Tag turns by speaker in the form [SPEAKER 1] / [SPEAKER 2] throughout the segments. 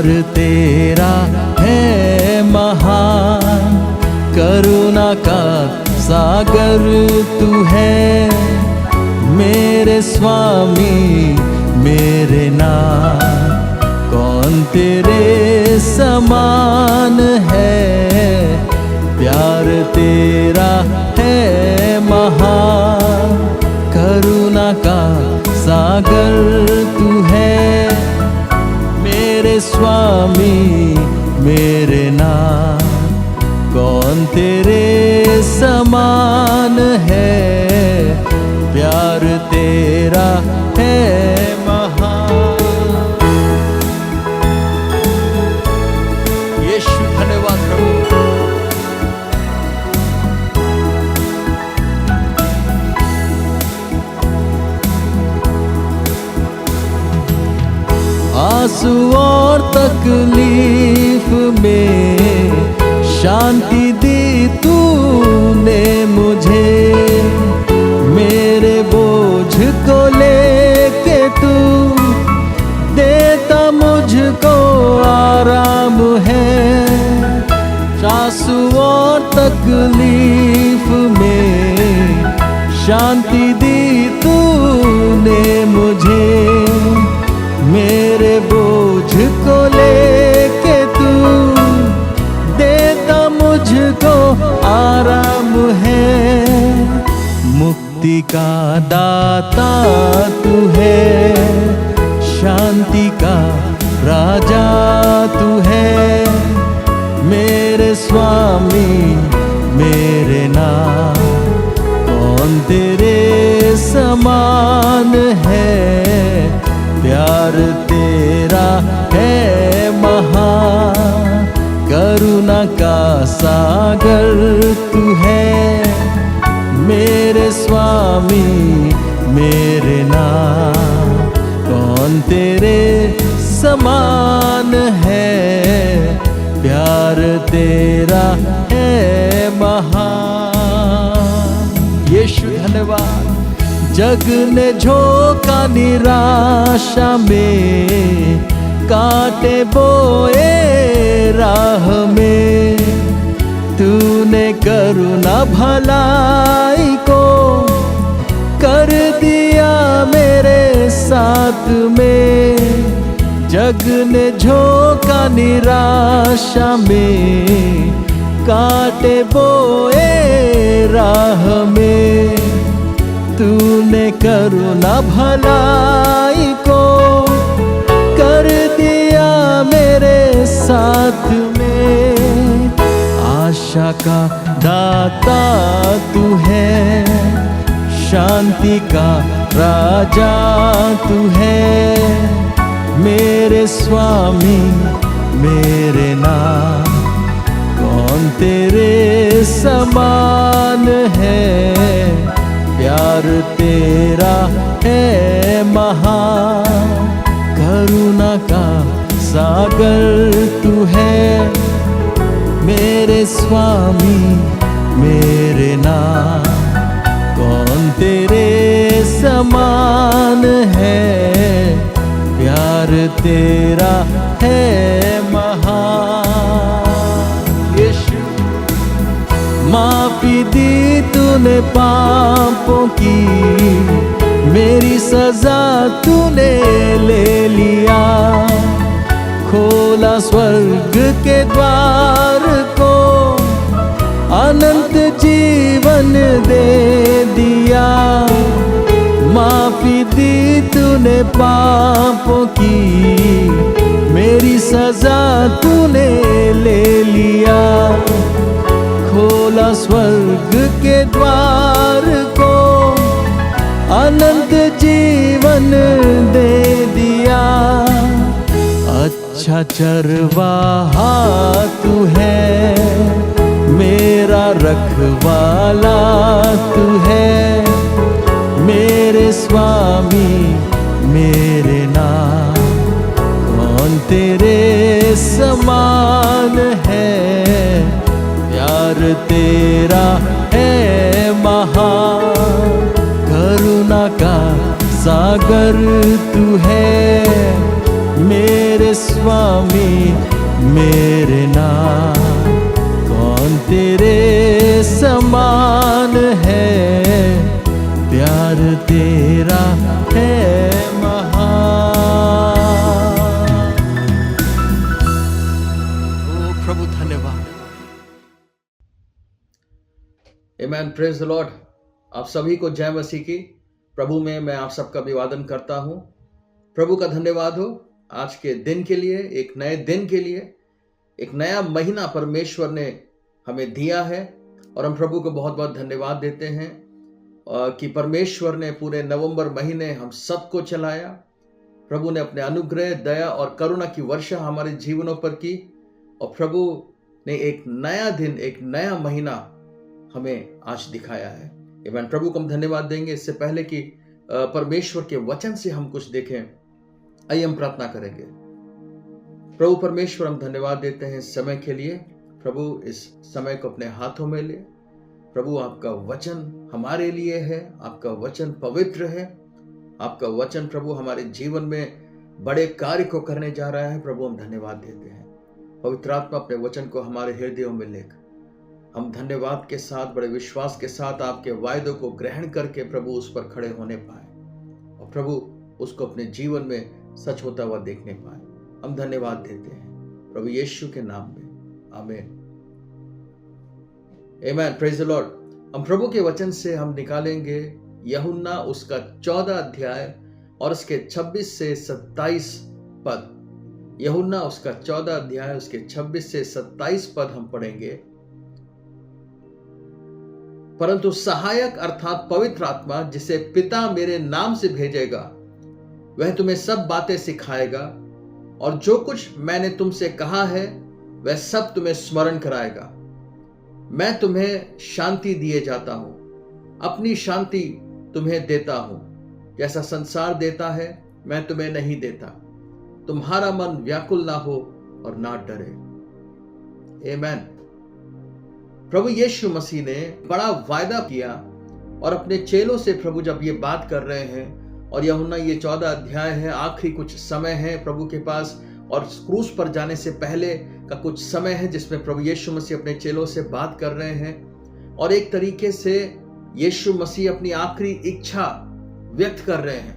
[SPEAKER 1] प्यार तेरा है महान, करुणा का सागर तू है। मेरे स्वामी मेरे नाथ, कौन तेरे समान है। प्यार तेरा है महान, करुणा का सागर तू है। मेरे स्वामी मेरे नाथ, कौन तेरे समान है। प्यार तेरा है महान। यीशु धन्यवाद प्रभु। आंसू और तकलीफ में शांति दी तूने मुझे। मेरे बोझ को लेके तू देता मुझको आराम है। आंसू और तकलीफ में शांति दी तूने मुझे। मेरे बोझ को लेके तू देता मुझको आराम है। मुक्ति का दाता तू है, शांति का राजा तू है। मेरे स्वामी मेरे नाथ, कौन तेरे समान है। प्यार तेरा है महान, करुणा का सागर तू है। मेरे स्वामी मेरे नाथ, कौन तेरे समान है। प्यार तेरा है महान। यीशु धन्यवाद। जग ने झोंका निराशा में, कांटे बोए राह में। तूने करुणा भलाई को कर दिया मेरे साथ में। जग ने झोंका निराशा में, कांटे बोए राह में। तूने करुणा भलाई को कर दिया मेरे साथ में। आशा का दाता तू है, शांति का राजा तू है। मेरे स्वामी मेरे नाथ, कौन तेरे समान है। प्यार तेरा है महान, करुणा का सागर तू है। मेरे स्वामी मेरे नाथ, कौन तेरे समान है। प्यार तेरा है महान। यीशु माफी दी तूने पापों की, मेरी सजा तूने ले लिया। खोला स्वर्ग के द्वार को, अनंत जीवन दे दिया। माफी दी तूने पापों की, मेरी सजा तूने ले लिया। खोला स्वर्ग के द्वार को, अनंत जीवन दे दिया। अच्छा चरवाहा तू है, मेरा रखवाला तू है। मेरे स्वामी मेरे नाथ, कौन तेरे समान है। प्यार तेरा है महान, करुणा का सागर तू है। मेरे स्वामी मेरे नाथ, कौन तेरे समान है, प्यार तेरा है महान। ओ प्रभु धन्यवाद।
[SPEAKER 2] आमेन, प्रेज द लॉर्ड। आप सभी को जय मसीह की। प्रभु में मैं आप सबका अभिवादन करता हूं। प्रभु का धन्यवाद हो आज के दिन के लिए, एक नए दिन के लिए, एक नया महीना परमेश्वर ने हमें दिया है और हम प्रभु को बहुत बहुत धन्यवाद देते हैं कि परमेश्वर ने पूरे नवंबर महीने हम सबको चलाया। प्रभु ने अपने अनुग्रह, दया और करुणा की वर्षा हमारे जीवनों पर की और प्रभु ने एक नया दिन, एक नया महीना हमें आज दिखाया है। आमीन। प्रभु को हम धन्यवाद देंगे। इससे पहले कि परमेश्वर के वचन से हम कुछ देखें, आइए हम प्रार्थना करेंगे। प्रभु परमेश्वर, हम धन्यवाद देते हैं इस समय के लिए। प्रभु इस समय को अपने हाथों में ले। प्रभु आपका वचन हमारे लिए है, आपका वचन पवित्र है, आपका वचन प्रभु हमारे जीवन में बड़े कार्य को करने जा रहा है। प्रभु हम धन्यवाद देते हैं। पवित्र आत्मा अपने वचन को हमारे हृदयों में लेकर हम धन्यवाद के साथ, बड़े विश्वास के साथ आपके वायदों को ग्रहण करके प्रभु उस पर खड़े होने पाए और प्रभु उसको अपने जीवन में सच होता हुआ देखने पाए। हम धन्यवाद देते हैं प्रभु यीशु के नाम में, आमीन। आमीन, प्रेज द लॉर्ड। हम प्रभु के वचन से हम निकालेंगे यूहन्ना उसका 14 अध्याय और उसके 26 से 27 पद। यूहन्ना उसका 14 अध्याय उसके 26 से 27 पद हम पढ़ेंगे। परंतु सहायक अर्थात पवित्र आत्मा, जिसे पिता मेरे नाम से भेजेगा, वह तुम्हें सब बातें सिखाएगा और जो कुछ मैंने तुमसे कहा है वह सब तुम्हें स्मरण कराएगा। मैं तुम्हें शांति दिए जाता हूं, अपनी शांति तुम्हें देता हूं। जैसा संसार देता है मैं तुम्हें नहीं देता। तुम्हारा मन व्याकुल ना हो और ना डरे। आमीन। प्रभु यीशु मसीह ने बड़ा वायदा किया और अपने चेलों से प्रभु जब ये बात कर रहे हैं, और यूहन्ना ये 14 अध्याय है, आखिरी कुछ समय है प्रभु के पास और क्रूस पर जाने से पहले का कुछ समय है जिसमें प्रभु यीशु मसीह अपने चेलों से बात कर रहे हैं और एक तरीके से यीशु मसीह अपनी आखिरी इच्छा व्यक्त कर रहे हैं,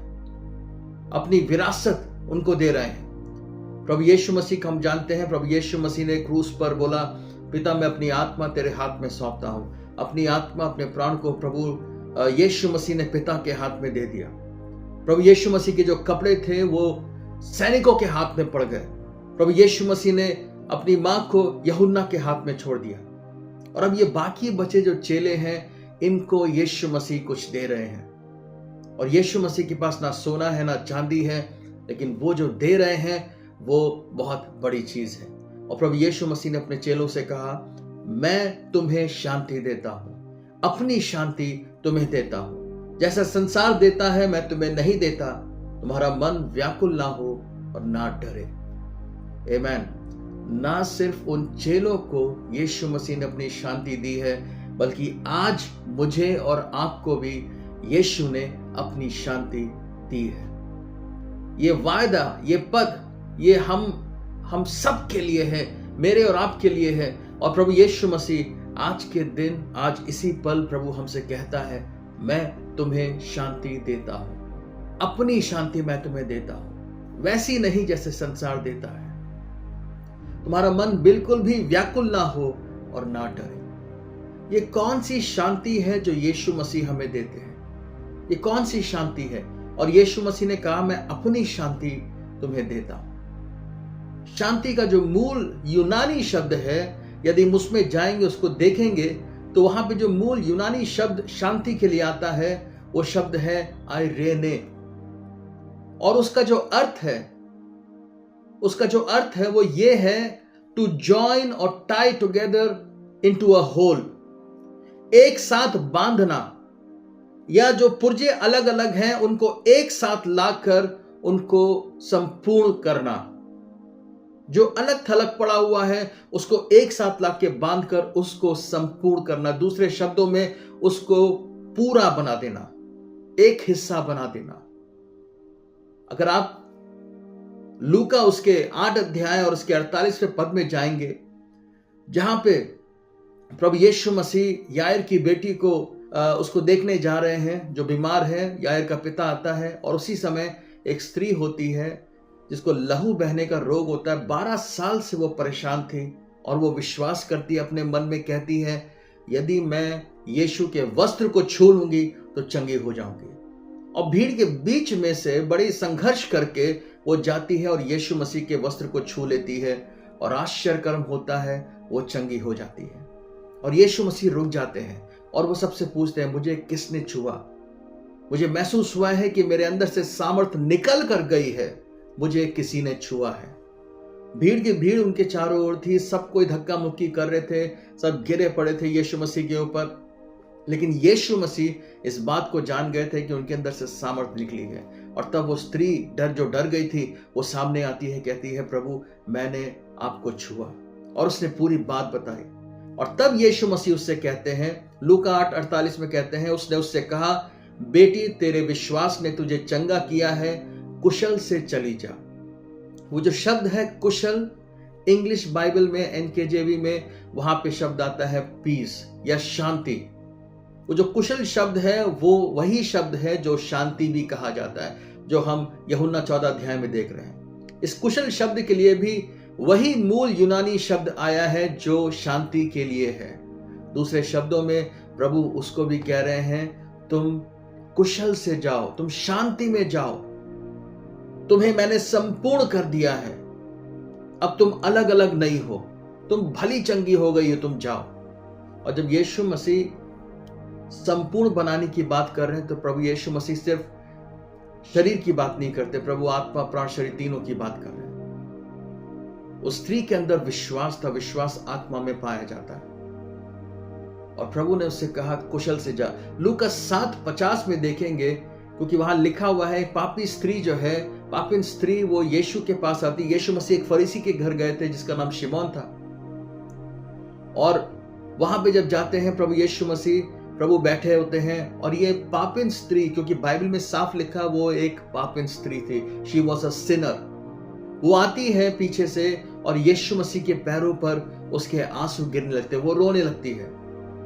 [SPEAKER 2] अपनी विरासत उनको दे रहे हैं। प्रभु यीशु मसीह को हम जानते हैं, प्रभु यीशु मसीह ने क्रूस पर बोला, पिता मैं अपनी आत्मा तेरे हाथ में सौंपता हूं। अपनी आत्मा, अपने प्राण को प्रभु यीशु मसीह ने पिता के हाथ में दे दिया। प्रभु यीशु मसीह के जो कपड़े थे वो सैनिकों के हाथ में पड़ गए। प्रभु यीशु मसीह ने अपनी मां को यूहन्ना के हाथ में छोड़ दिया और अब ये बाकी बचे जो चेले हैं, इनको यीशु मसीह कुछ दे रहे हैं। और यीशु मसीह के पास ना सोना है ना चांदी है, लेकिन वो जो दे रहे हैं वो बहुत बड़ी चीज है। और प्रभु यीशु मसीह ने अपने चेलों से कहा, मैं तुम्हें शांति देता हूं, अपनी शांति तुम्हें देता हूं। जैसा संसार देता है मैं तुम्हें नहीं देता। तुम्हारा मन व्याकुल ना हो और ना डरे। आमीन। ना सिर्फ उन चेलों को यीशु मसीह ने अपनी शांति दी है, बल्कि आज मुझे और आपको भी यीशु ने अपनी शांति दी है। ये वायदा, ये पद, ये हम सब के लिए है, मेरे और आपके लिए है। और प्रभु यीशु मसीह आज के दिन, आज इसी पल प्रभु हमसे कहता है, मैं तुम्हें शांति देता हूं, अपनी शांति मैं तुम्हें देता हूं, वैसी नहीं जैसे संसार देता है। तुम्हारा मन बिल्कुल भी व्याकुल ना हो और ना डरे। ये कौन सी शांति है जो यीशु मसीह हमें देते हैं? ये कौन सी शांति है? और यीशु मसीह ने कहा, मैं अपनी शांति तुम्हें देता हूं। शांति का जो मूल यूनानी शब्द है, यदि हम उसमें जाएंगे, उसको देखेंगे, तो वहां पे जो मूल यूनानी शब्द शांति के लिए आता है वो शब्द है आइरेने। और उसका जो अर्थ है वो ये है, टू जॉइन और tie together into a whole, एक साथ बांधना, या जो पुर्जे अलग अलग हैं उनको एक साथ लाकर उनको संपूर्ण करना। जो अलग थलग पड़ा हुआ है उसको एक साथ लाके बांधकर उसको संपूर्ण करना। दूसरे शब्दों में उसको पूरा बना देना, एक हिस्सा बना देना। अगर आप लूका उसके 8 अध्याय और उसके 48वें पद में जाएंगे, जहां पे प्रभु यीशु मसीह यायर की बेटी को उसको देखने जा रहे हैं जो बीमार है। यायर का पिता आता है और उसी समय एक स्त्री होती है जिसको लहू बहने का रोग होता है। 12 साल से वो परेशान थी और वो विश्वास करती है, अपने मन में कहती है, यदि मैं यीशु के वस्त्र को छू लूंगी तो चंगी हो जाऊंगी। और भीड़ के बीच में से बड़ी संघर्ष करके वो जाती है और यीशु मसीह के वस्त्र को छू लेती है और आश्चर्यकर्म होता है, वो चंगी हो जाती है। और यीशु मसीह रुक जाते हैं और वो सबसे पूछते हैं, मुझे किसने छुआ? मुझे महसूस हुआ है कि मेरे अंदर से सामर्थ निकल कर गई है, मुझे किसी ने छुआ है। भीड़ की भीड़ उनके चारों ओर थी, सब कोई धक्का मुक्की कर रहे थे, सब गिरे पड़े थे यीशु मसीह के ऊपर। लेकिन यीशु मसीह इस बात को जान गए थे कि उनके अंदर से सामर्थ निकली है। और तब वो स्त्री जो डर गई थी, वो सामने आती है, कहती है, प्रभु मैंने आपको छुआ। और उसने पूरी बात बताई। और तब यीशु मसीह उससे कहते हैं, लूका 8:48 में कहते हैं, उसने उससे कहा, बेटी तेरे विश्वास ने तुझे चंगा किया है, कुशल से चली जा। वो जो शब्द है कुशल, इंग्लिश बाइबल में NKJV में वहां पे शब्द आता है पीस या शांति। वो जो कुशल शब्द है वो वही शब्द है जो शांति भी कहा जाता है, जो हम यूहन्ना 14 अध्याय में देख रहे हैं। इस कुशल शब्द के लिए भी वही मूल यूनानी शब्द आया है जो शांति के लिए है। दूसरे शब्दों में प्रभु उसको भी कह रहे हैं, तुम कुशल से जाओ, तुम शांति में जाओ, तुम्हें मैंने संपूर्ण कर दिया है, अब तुम अलग अलग नहीं हो, तुम भली चंगी हो गई हो, तुम जाओ। और जब यीशु मसीह संपूर्ण बनाने की बात कर रहे हैं तो प्रभु यीशु मसीह सिर्फ शरीर की बात नहीं करते, प्रभु आत्मा प्राण शरीर तीनों की बात कर रहे हैं। उस स्त्री के अंदर विश्वास था, विश्वास आत्मा में पाया जाता है। और प्रभु ने उससे कहा, कुशल से जा। लूका 7:50 में देखेंगे, क्योंकि वहां लिखा हुआ है, पापी स्त्री जो है, पापिन स्त्री, वो यीशु के पास आती। यीशु मसीह एक फरीसी के घर गए थे जिसका नाम शिमोन था। और वहां पे जब जाते हैं प्रभु यीशु मसीह, प्रभु बैठे होते हैं और ये पापिन स्त्री, क्योंकि बाइबल में साफ लिखा वो एक पापिन स्त्री थी, शी वॉज अ सिनर। वो आती है पीछे से और यीशु मसीह के पैरों पर उसके आंसू गिरने लगते, वो रोने लगती है।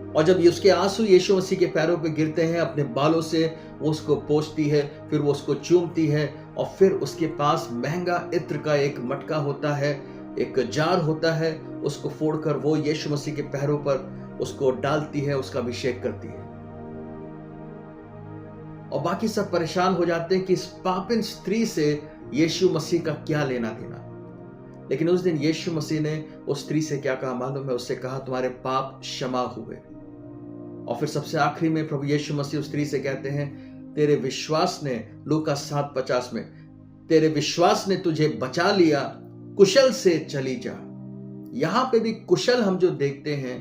[SPEAKER 2] और जब उसके आंसू यीशु मसीह के पैरों पर गिरते हैं, अपने बालों से वो उसको पोंछती है, फिर वो उसको चूमती है। और फिर उसके पास महंगा इत्र का एक मटका होता है, एक जार होता है, उसको फोड़कर वो यीशु मसीह के पैरों पर उसको डालती है, उसका अभिषेक करती है। और बाकी सब परेशान हो जाते हैं कि इस पापिन स्त्री से यीशु मसीह का क्या लेना देना। लेकिन उस दिन यीशु मसीह ने उस स्त्री से क्या कहा मालूम है? उससे कहा, तुम्हारे पाप क्षमा हुए। और फिर सबसे आखिरी में प्रभु यीशु मसीह उस स्त्री से कहते हैं, तेरे विश्वास ने, लूका 7:50 में, तेरे विश्वास ने तुझे बचा लिया, कुशल से चली जा। यहां पे भी कुशल हम जो देखते हैं,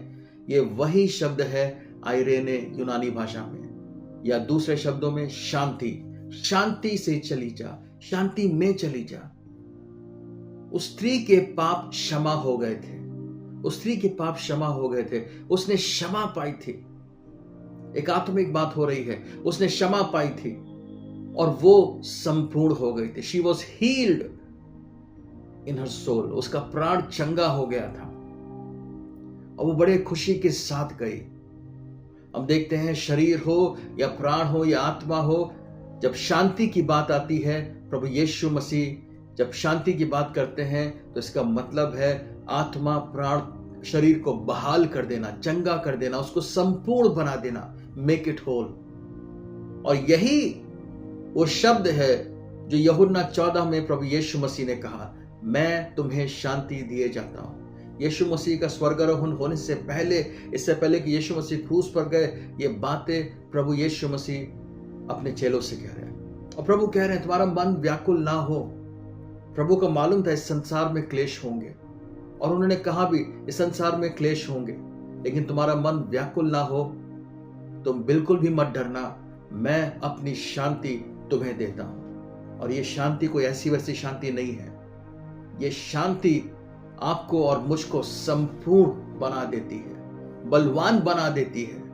[SPEAKER 2] ये वही शब्द है आइरेने यूनानी भाषा में, या दूसरे शब्दों में शांति। शांति से चली जा, शांति में चली जा। उस स्त्री के पाप क्षमा हो गए थे, उस स्त्री के पाप क्षमा हो गए थे, उसने क्षमा पाई थी। एक आत्मिक बात हो रही है, उसने क्षमा पाई थी और वो संपूर्ण हो गई थी। She was healed in her soul, उसका प्राण चंगा हो गया था और वो बड़े खुशी के साथ गई। हम देखते हैं, शरीर हो या प्राण हो या आत्मा हो, जब शांति की बात आती है, प्रभु यीशु मसीह जब शांति की बात करते हैं तो इसका मतलब है आत्मा प्राण शरीर को बहाल कर देना, चंगा कर देना, उसको संपूर्ण बना देना, मेक इट होल। और यही वो शब्द है जो यूहन्ना 14 में प्रभु यीशु मसीह ने कहा, मैं तुम्हें शांति दिए जाता हूं। यीशु मसीह का स्वर्गारोहण होने से पहले, इससे पहले कि यीशु मसीह क्रूस पर गए, ये बातें प्रभु यीशु मसीह अपने चेलों से कह रहे हैं। और प्रभु कह रहे हैं, तुम्हारा मन व्याकुल ना हो। प्रभु को मालूम था इस संसार में क्लेश होंगे, और उन्होंने कहा भी इस संसार में क्लेश होंगे, लेकिन तुम्हारा मन व्याकुल ना हो, तुम बिल्कुल भी मत डरना, मैं अपनी शांति तुम्हें देता हूं। और ये शांति कोई ऐसी वैसी शांति नहीं है, ये शांति आपको और मुझको संपूर्ण बना देती है, बलवान बना देती है।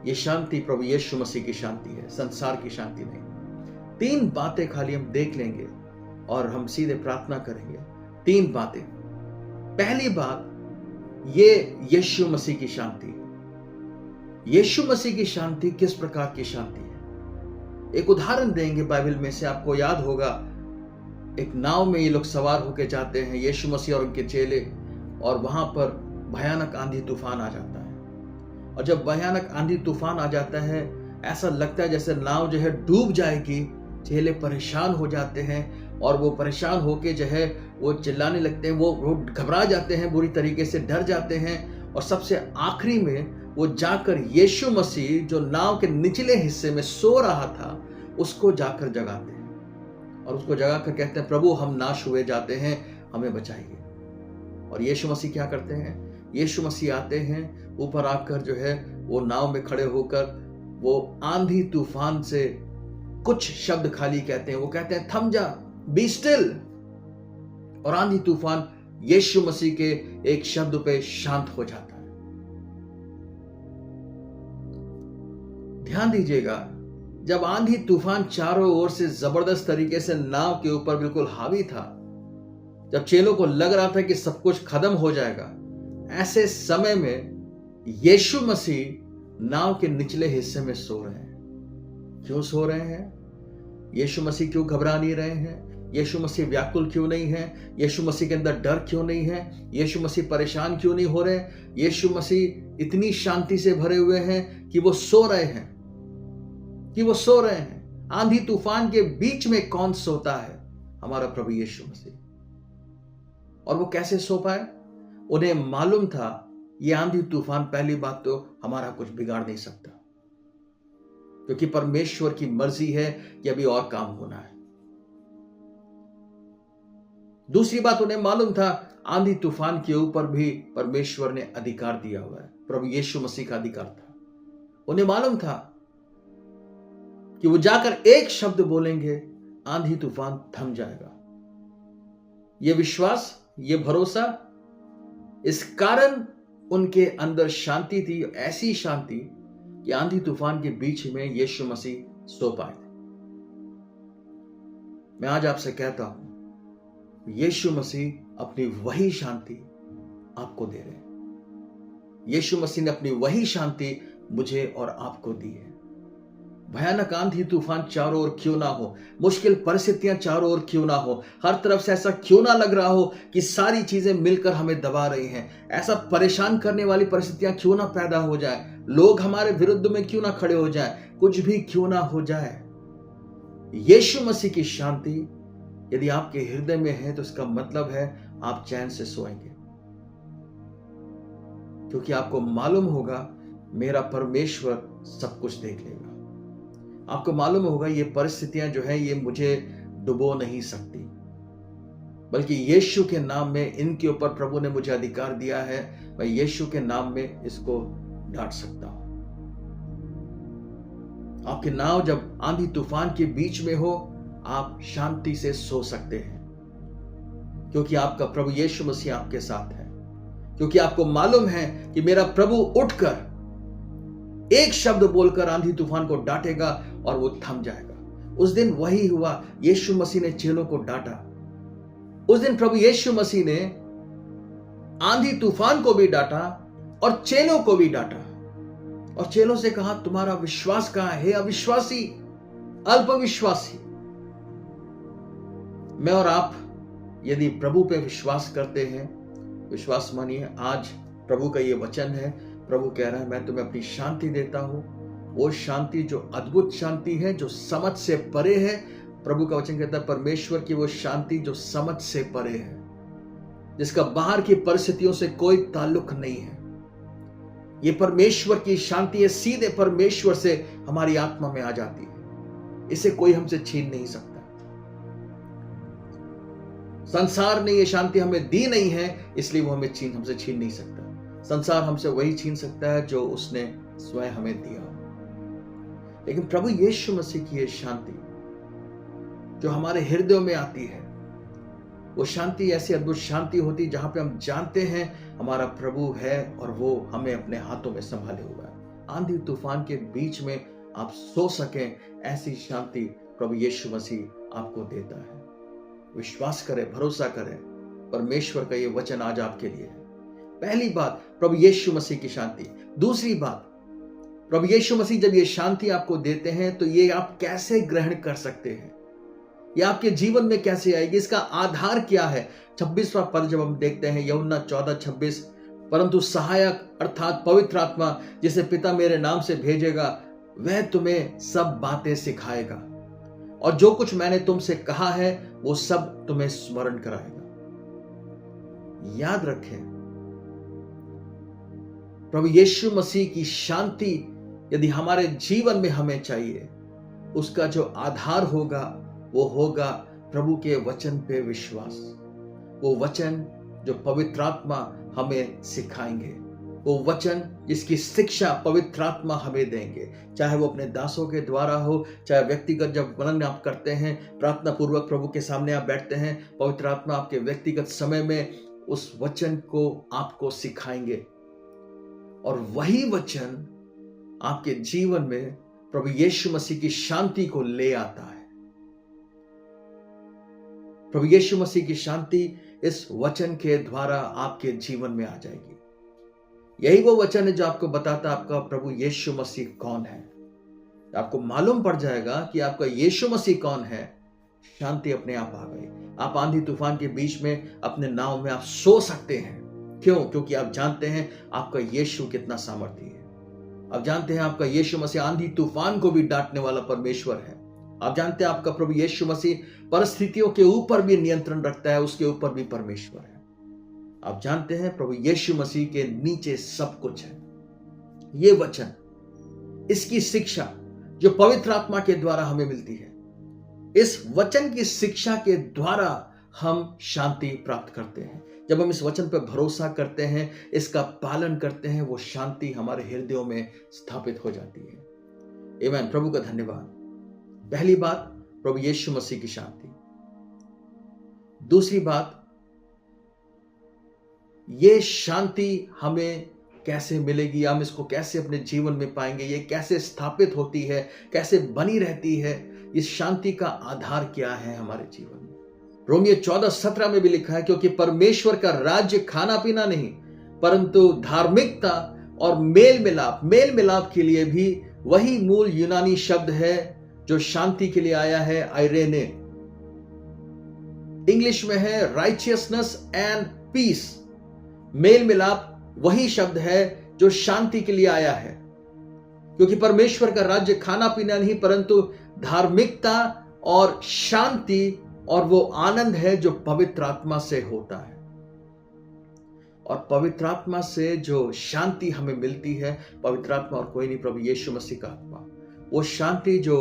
[SPEAKER 2] ये शांति प्रभु यीशु मसीह की शांति है, संसार की शांति नहीं। 3 बातें खाली हम देख लेंगे और हम सीधे प्रार्थना करेंगे। 3 बातें। पहली बात, ये यीशु मसीह की शांति है। यीशु मसीह की शांति किस प्रकार की शांति है? एक उदाहरण देंगे बाइबल में से। आपको याद होगा, एक नाव में ये लोग सवार होकर जाते हैं, यीशु मसीह और उनके चेले, और वहां पर भयानक आंधी तूफान आ जाता है। और जब भयानक आंधी तूफान आ जाता है, ऐसा लगता है जैसे नाव जो है डूब जाएगी। चेले परेशान हो जाते हैं और वो परेशान होके जो है वो चिल्लाने लगते हैं, वो घबरा जाते हैं, बुरी तरीके से डर जाते हैं। और सबसे आखिरी में वो जाकर यीशु मसीह जो नाव के निचले हिस्से में सो रहा था उसको जाकर जगाते हैं और उसको जगाकर कहते हैं, प्रभु हम नाश हुए जाते हैं, हमें बचाइए। और यीशु मसीह क्या करते हैं? यीशु मसीह आते हैं, ऊपर आकर जो है वो नाव में खड़े होकर वो आंधी तूफान से कुछ शब्द खाली कहते हैं। वो कहते हैं, थम जा, बी स्टिल। और आंधी तूफान यीशु मसीह के एक शब्द पे शांत हो जाता है। ध्यान दीजिएगा, जब आंधी तूफान चारों ओर से जबरदस्त तरीके से नाव के ऊपर बिल्कुल हावी था, जब चेलों को लग रहा था कि सब कुछ खत्म हो जाएगा, ऐसे समय में यीशु मसीह नाव के निचले हिस्से में सो रहे हैं। क्यों सो रहे हैं? यीशु मसीह क्यों घबरा नहीं रहे हैं? यीशु मसीह व्याकुल क्यों नहीं है? यीशु मसीह के अंदर डर क्यों नहीं है? यीशु मसीह परेशान क्यों नहीं हो रहे? यीशु मसीह इतनी शांति से भरे हुए हैं कि वो सो रहे हैं, आंधी तूफान के बीच में कौन सोता है? हमारा प्रभु यीशु मसीह। और वो कैसे सो पाए? उन्हें मालूम था ये आंधी तूफान, पहली बात तो हमारा कुछ बिगाड़ नहीं सकता, क्योंकि परमेश्वर की मर्जी है कि अभी और काम होना है। दूसरी बात, उन्हें मालूम था आंधी तूफान के ऊपर भी परमेश्वर ने अधिकार दिया हुआ है, प्रभु यीशु मसीह का अधिकार था। उन्हें मालूम था कि वो जाकर एक शब्द बोलेंगे, आंधी तूफान थम जाएगा। ये विश्वास, ये भरोसा, इस कारण उनके अंदर शांति थी, ऐसी शांति कि आंधी तूफान के बीच में यीशु मसीह सो पाए थे। मैं आज आपसे कहता हूं, यीशु मसीह अपनी वही शांति आपको दे रहे हैं। यीशु मसीह ने अपनी वही शांति मुझे और आपको दी है। भयानक आंधी तूफान चारों ओर क्यों ना हो, मुश्किल परिस्थितियां चारों ओर क्यों ना हो, हर तरफ से ऐसा क्यों ना लग रहा हो कि सारी चीजें मिलकर हमें दबा रही हैं, ऐसा परेशान करने वाली परिस्थितियां क्यों ना पैदा हो जाए, लोग हमारे विरुद्ध में क्यों ना खड़े हो जाए, कुछ भी क्यों ना हो जाए, यीशु मसीह की शांति यदि आपके हृदय में है तो इसका मतलब है आप चैन से सोएंगे, क्योंकि आपको मालूम होगा मेरा परमेश्वर सब कुछ देख लेगा। आपको मालूम होगा ये परिस्थितियां जो है ये मुझे डुबो नहीं सकती, बल्कि यीशु के नाम में इनके ऊपर प्रभु ने मुझे अधिकार दिया है, मैं यीशु के नाम में इसको डांट सकता हूं। आपकी नाव जब आंधी तूफान के बीच में हो, आप शांति से सो सकते हैं, क्योंकि आपका प्रभु यीशु मसीह आपके साथ है, क्योंकि आपको मालूम है कि मेरा प्रभु उठकर एक शब्द बोलकर आंधी तूफान को डांटेगा और वो थम जाएगा। उस दिन वही हुआ, यीशु मसीह ने चेलों को डांटा। उस दिन प्रभु यीशु मसीह ने आंधी तूफान को भी डांटा और चेलों को भी डांटा, और चेलों से कहा तुम्हारा विश्वास कहां है, अविश्वासी, अल्पविश्वासी। मैं और आप यदि प्रभु पे विश्वास करते हैं, विश्वास मानिए, आज प्रभु का ये वचन है, प्रभु कह रहा है मैं तुम्हें अपनी शांति देता हूं, वो शांति जो अद्भुत शांति है, जो समझ से परे है। प्रभु का वचन कहता है परमेश्वर की वो शांति जो समझ से परे है, जिसका बाहर की परिस्थितियों से कोई ताल्लुक नहीं है। ये परमेश्वर की शांति है, सीधे परमेश्वर से हमारी आत्मा में आ जाती है, इसे कोई हमसे छीन नहीं सकता। संसार ने ये शांति हमें दी नहीं है, इसलिए वो हमसे छीन नहीं सकता। संसार हमसे वही छीन सकता है जो उसने स्वयं हमें दिया। लेकिन प्रभु यीशु मसीह की ये शांति जो हमारे हृदयों में आती है, वो शांति ऐसी अद्भुत शांति होती है जहां पे हम जानते हैं हमारा प्रभु है और वो हमें अपने हाथों में संभाले हुआ है। आंधी तूफान के बीच में आप सो सकें, ऐसी शांति प्रभु यीशु मसीह आपको देता है। विश्वास करें, भरोसा करें, परमेश्वर का ये वचन आज आपके लिए है। पहली बात, प्रभु यीशु मसीह की शांति। दूसरी बात, प्रभु यीशु मसीह जब ये शांति आपको देते हैं तो ये आप कैसे ग्रहण कर सकते हैं, ये आपके जीवन में कैसे आएगी, इसका आधार क्या है। 26वां पद जब हम देखते हैं, यूहन्ना 14:26, परंतु सहायक अर्थात पवित्र आत्मा जिसे पिता मेरे नाम से भेजेगा वह तुम्हें सब बातें सिखाएगा और जो कुछ मैंने तुमसे कहा है वो सब तुम्हें स्मरण कराएगा। याद रखें, प्रभु यीशु मसीह की शांति यदि हमारे जीवन में हमें चाहिए, उसका जो आधार होगा वो होगा प्रभु के वचन पे विश्वास। वो वचन जो पवित्र आत्मा हमें सिखाएंगे, वो वचन जिसकी शिक्षा पवित्र आत्मा हमें देंगे, चाहे वो अपने दासों के द्वारा हो, चाहे व्यक्तिगत जब मनन आप करते हैं, प्रार्थना पूर्वक प्रभु के सामने आप बैठते हैं, पवित्र आत्मा आपके व्यक्तिगत समय में उस वचन को आपको सिखाएंगे और वही वचन आपके जीवन में प्रभु यीशु मसीह की शांति को ले आता है। प्रभु यीशु मसीह की शांति इस वचन के द्वारा आपके जीवन में आ जाएगी। यही वो वचन है जो आपको बताता आपका प्रभु यीशु मसीह कौन है। आपको मालूम पड़ जाएगा कि आपका यीशु मसीह कौन है, शांति अपने आप आ गई। आप आंधी तूफान के बीच में अपने नाव में आप सो सकते हैं। क्यों? क्योंकि आप जानते हैं आपका यीशु कितना सामर्थी है। आप जानते हैं आपका यीशु मसीह आंधी तूफान को भी डांटने वाला परमेश्वर है। आप जानते हैं आपका प्रभु यीशु मसीह परिस्थितियों के ऊपर भी नियंत्रण रखता है, उसके ऊपर भी परमेश्वर है। आप जानते हैं प्रभु यीशु मसीह के नीचे सब कुछ है। ये वचन, इसकी शिक्षा जो पवित्र आत्मा के द्वारा हमें मिलती है, इस वचन की शिक्षा के द्वारा हम शांति प्राप्त करते हैं। जब हम इस वचन पर भरोसा करते हैं, इसका पालन करते हैं, वो शांति हमारे हृदयों में स्थापित हो जाती है। आमीन। प्रभु का धन्यवाद। पहली बात, प्रभु यीशु मसीह की शांति। दूसरी बात, ये शांति हमें कैसे मिलेगी, हम इसको कैसे अपने जीवन में पाएंगे, ये कैसे स्थापित होती है, कैसे बनी रहती है, इस शांति का आधार क्या है हमारे जीवन में। रोमियो 14:17 में भी लिखा है, क्योंकि परमेश्वर का राज्य खाना पीना नहीं परंतु धार्मिकता और मेल मिलाप के लिए भी वही मूल यूनानी शब्द है जो शांति के लिए आया है, आइरेने। इंग्लिश में है राइचियसनेस एंड पीस। मेल मिलाप वही शब्द है जो शांति के लिए आया है, क्योंकि परमेश्वर का राज्य खाना पीना नहीं परंतु धार्मिकता और शांति और वो आनंद है जो पवित्र आत्मा से होता है। और पवित्र आत्मा से जो शांति हमें मिलती है, पवित्र आत्मा और कोई नहीं, प्रभु यीशु मसीह का आत्मा। वो शांति जो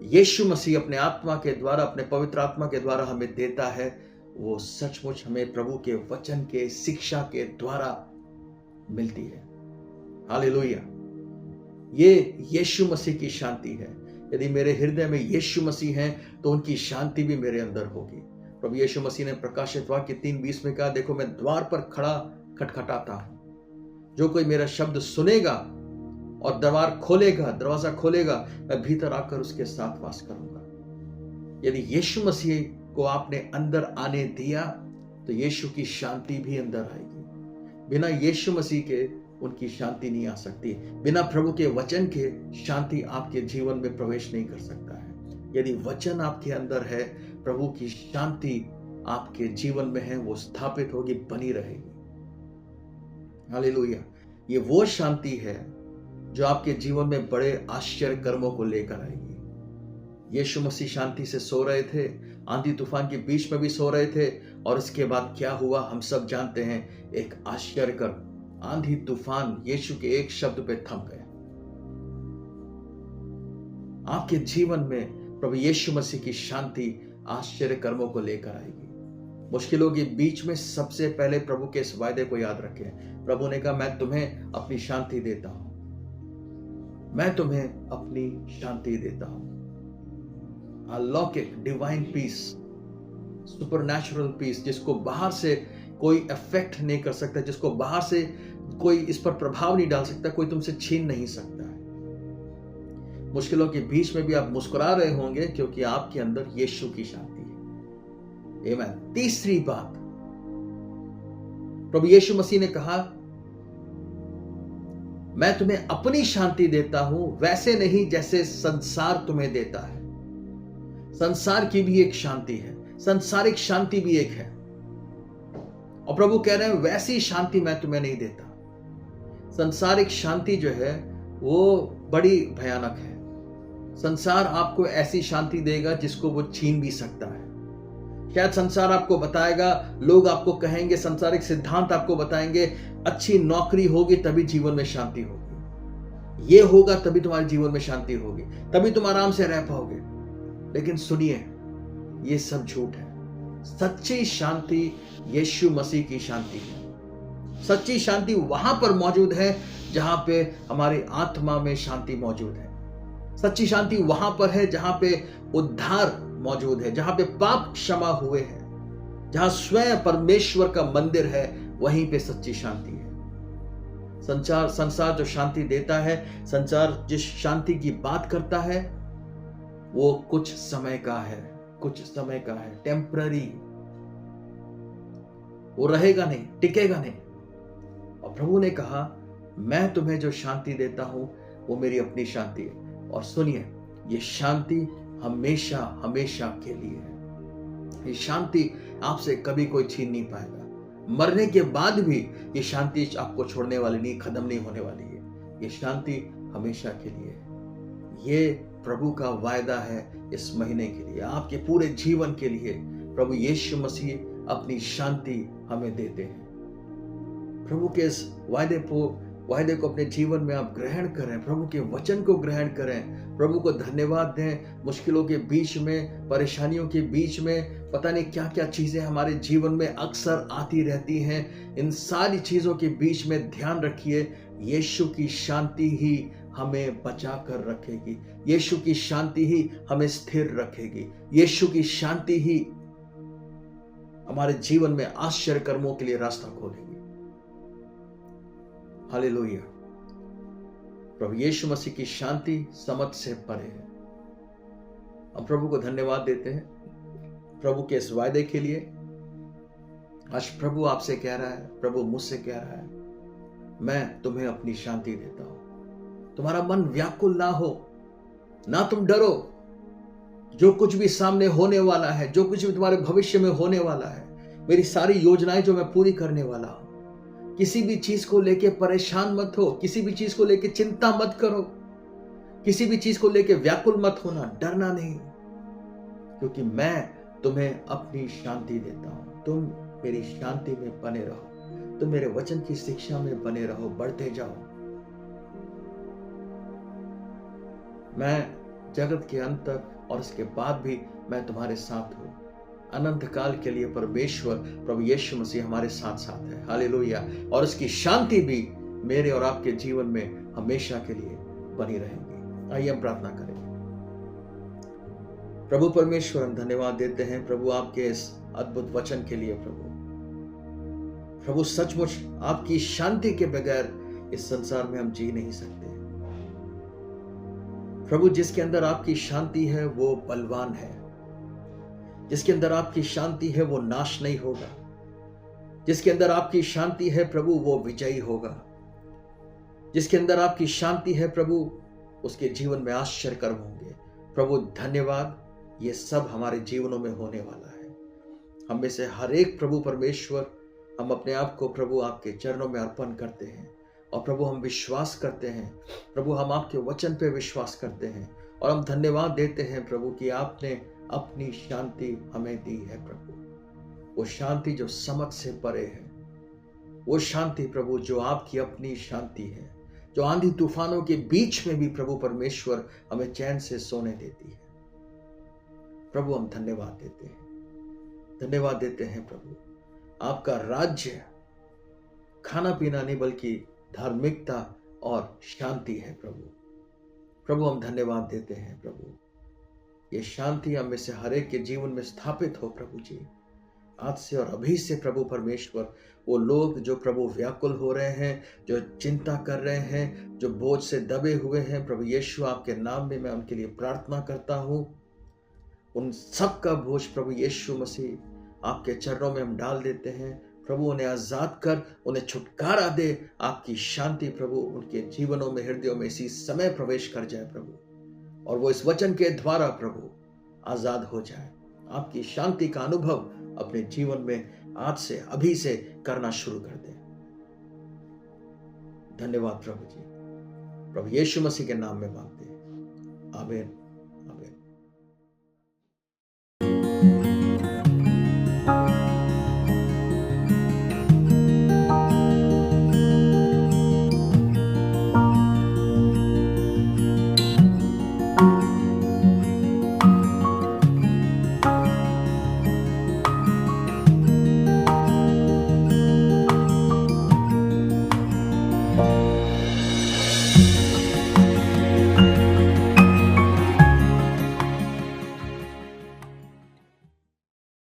[SPEAKER 2] यीशु मसीह अपने आत्मा के द्वारा, अपने पवित्र आत्मा के द्वारा हमें देता है, वो सचमुच हमें प्रभु के वचन के शिक्षा के द्वारा मिलती है। हालेलुया। ये यीशु मसीह की शांति है। यदि मेरे हृदय में यीशु मसीह है तो उनकी शांति भी मेरे अंदर होगी। प्रभु यीशु मसीह ने प्रकाशित वाक्य 3:20 में कहा, देखो मैं द्वार पर खड़ा खटखटाता हूं, जो कोई मेरा शब्द सुनेगा और दरवाजा खोलेगा, मैं भीतर आकर उसके साथ वास करूंगा। यदि यीशु मसीह को आपने अंदर आने दिया तो यीशु की शांति भी अंदर आएगी। बिना यीशु मसीह के उनकी शांति नहीं आ सकती। बिना प्रभु के वचन के शांति आपके जीवन में प्रवेश नहीं कर सकता है। यदि वचन आपके अंदर है, प्रभु की शांति आपके जीवन में है, वो स्थापित होगी, बनी रहेगी। हालेलुया। ये वो शांति है जो आपके जीवन में बड़े आश्चर्य कर्मों को लेकर आएगी। यीशु मसीह शांति से सो रहे थे, आंधी तूफान के बीच में भी सो रहे थे, और इसके बाद क्या हुआ हम सब जानते हैं। एक आश्चर्य कर्म, आंधी तूफान यीशु के एक शब्द पे थम गया। आपके जीवन में प्रभु यीशु मसीह की शांति आश्चर्य कर्मों को लेकर आएगी। मुश्किलों के बीच में सबसे पहले प्रभु के इस वायदे को याद रखें। प्रभु ने कहा, मैं तुम्हें अपनी शांति देता हूं, मैं तुम्हें अपनी शांति देता हूं। अलौकिक डिवाइन पीस, सुपरनैचुरल पीस, जिसको बाहर से कोई इफेक्ट नहीं कर सकता, जिसको बाहर से कोई इस पर प्रभाव नहीं डाल सकता, कोई तुमसे छीन नहीं सकता है। मुश्किलों के बीच में भी आप मुस्कुरा रहे होंगे क्योंकि आपके अंदर यीशु की शांति है। आमीन। तीसरी बात, प्रभु यीशु मसीह ने कहा, मैं तुम्हें अपनी शांति देता हूं, वैसे नहीं जैसे संसार तुम्हें देता है। संसार की भी एक शांति है, संसारिक शांति भी एक है, और प्रभु कह रहे हैं वैसी शांति मैं तुम्हें नहीं देता। संसारिक शांति जो है वो बड़ी भयानक है। संसार आपको ऐसी शांति देगा जिसको वो छीन भी सकता है। शायद संसार आपको बताएगा, लोग आपको कहेंगे, संसारिक सिद्धांत आपको बताएंगे, अच्छी नौकरी होगी तभी जीवन में शांति होगी, ये होगा तभी तुम्हारे जीवन में शांति होगी, तभी तुम आराम से रह पाओगे। लेकिन सुनिए, ये सब झूठ है। सच्ची शांति यीशु मसीह की शांति है। सच्ची शांति वहां पर मौजूद है जहां पे हमारी आत्मा में शांति मौजूद है। सच्ची शांति वहां पर है जहां पे उद्धार मौजूद है, जहां पे पाप क्षमा हुए हैं, जहां स्वयं परमेश्वर का मंदिर है, वहीं पे सच्ची शांति है। संसार जो शांति देता है, संसार जिस शांति की बात करता है, वो कुछ समय का है, कुछ समय का है, टेम्पररी, वो रहेगा नहीं, टिकेगा नहीं। और प्रभु ने कहा, मैं तुम्हें जो शांति देता हूं वो मेरी अपनी शांति है। और सुनिए, ये शांति हमेशा हमेशा के लिए है। ये शांति आपसे कभी कोई छीन नहीं पाएगा। मरने के बाद भी ये शांति आपको छोड़ने वाली नहीं, खत्म नहीं होने वाली है। ये शांति हमेशा के लिए है। ये प्रभु का वायदा है इस महीने के लिए, आपके पूरे जीवन के लिए। प्रभु यीशु मसीह अपनी शांति हमें देते हैं। प्रभु के इस वायदे को अपने जीवन में आप ग्रहण करें, प्रभु के वचन को ग्रहण करें, प्रभु को धन्यवाद दें। मुश्किलों के बीच में, परेशानियों के बीच में, पता नहीं क्या क्या चीजें हमारे जीवन में अक्सर आती रहती हैं। इन सारी चीजों के बीच में ध्यान रखिए, यीशु की शांति ही हमें बचा कर रखेगी, यीशु की शांति ही हमें स्थिर रखेगी, यीशु की शांति ही हमारे जीवन में आश्चर्य कर्मों के लिए रास्ता खोलेगी। हालेलुया। प्रभु यीशु मसीह की शांति समझ से परे है। हम प्रभु को धन्यवाद देते हैं प्रभु के इस वायदे के लिए। आज प्रभु आपसे कह रहा है, प्रभु मुझसे कह रहा है, मैं तुम्हें अपनी शांति देता हूं। तुम्हारा मन व्याकुल ना हो, ना तुम डरो। जो कुछ भी सामने होने वाला है, जो कुछ भी तुम्हारे भविष्य में होने वाला है, मेरी सारी योजनाएं जो मैं पूरी करने वाला हूं। किसी भी चीज को लेके परेशान मत हो, किसी भी चीज को लेके चिंता मत करो, किसी भी चीज को लेके व्याकुल मत होना, डरना नहीं, क्योंकि मैं तुम्हें अपनी शांति देता हूं। तुम मेरी शांति में बने रहो, तुम मेरे वचन की शिक्षा में बने रहो, बढ़ते जाओ। मैं जगत के अंत तक और उसके बाद भी मैं तुम्हारे साथ हूं। अनंत काल के लिए परमेश्वर प्रभु यीशु मसीह हमारे साथ साथ है। हालेलुया। और उसकी शांति भी मेरे और आपके जीवन में हमेशा के लिए बनी रहेगी। आइए हम प्रार्थना करें। प्रभु परमेश्वर, हम धन्यवाद देते हैं प्रभु आपके इस अद्भुत वचन के लिए। प्रभु सचमुच आपकी शांति के बगैर इस संसार में हम जी नहीं सकते। प्रभु, जिसके अंदर आपकी शांति है वो बलवान है, जिसके अंदर आपकी शांति है वो नाश नहीं होगा, जिसके अंदर आपकी शांति है प्रभु वो विजयी होगा, जिसके अंदर आपकी शांति है प्रभु उसके जीवन में आश्चर्य कर्म होंगे। प्रभु धन्यवाद, ये सब हमारे जीवनों में होने वाला है। हम में से हर एक प्रभु परमेश्वर, हम अपने आप को प्रभु आपके चरणों में अर्पण करते हैं। और प्रभु हम विश्वास करते हैं, प्रभु हम आपके वचन पे विश्वास करते हैं, और हम धन्यवाद देते हैं प्रभु कि आपने अपनी शांति हमें दी है। प्रभु वो शांति जो समझ से परे है, वो शांति प्रभु जो आपकी अपनी शांति है, जो आंधी तूफानों के बीच में भी प्रभु परमेश्वर हमें चैन से सोने देती है। प्रभु हम धन्यवाद देते हैं, धन्यवाद देते हैं प्रभु। आपका राज्य खाना पीना नहीं बल्कि धार्मिकता और शांति है। प्रभु हम धन्यवाद देते हैं प्रभु, ये शांति हम में से हर एक के जीवन में स्थापित हो प्रभु जी। आज से और अभी से प्रभु परमेश्वर, वो लोग जो प्रभु व्याकुल हो रहे हैं, जो चिंता कर रहे हैं, जो बोझ से दबे हुए हैं, प्रभु यीशु आपके नाम में मैं उनके लिए प्रार्थना करता हूँ। उन सब का बोझ प्रभु यीशु मसीह आपके चरणों में हम डाल देते हैं। प्रभु उन्हें आजाद कर, उन्हें छुटकारा दे। आपकी शांति प्रभु उनके जीवनों में, हृदयों में इसी समय प्रवेश कर जाए प्रभु, और वो इस वचन के द्वारा प्रभु आजाद हो जाए। आपकी शांति का अनुभव अपने जीवन में आज से, अभी से करना शुरू कर दे। धन्यवाद प्रभु जी, प्रभु यीशु मसीह के नाम में मांगते हैं, आमीन।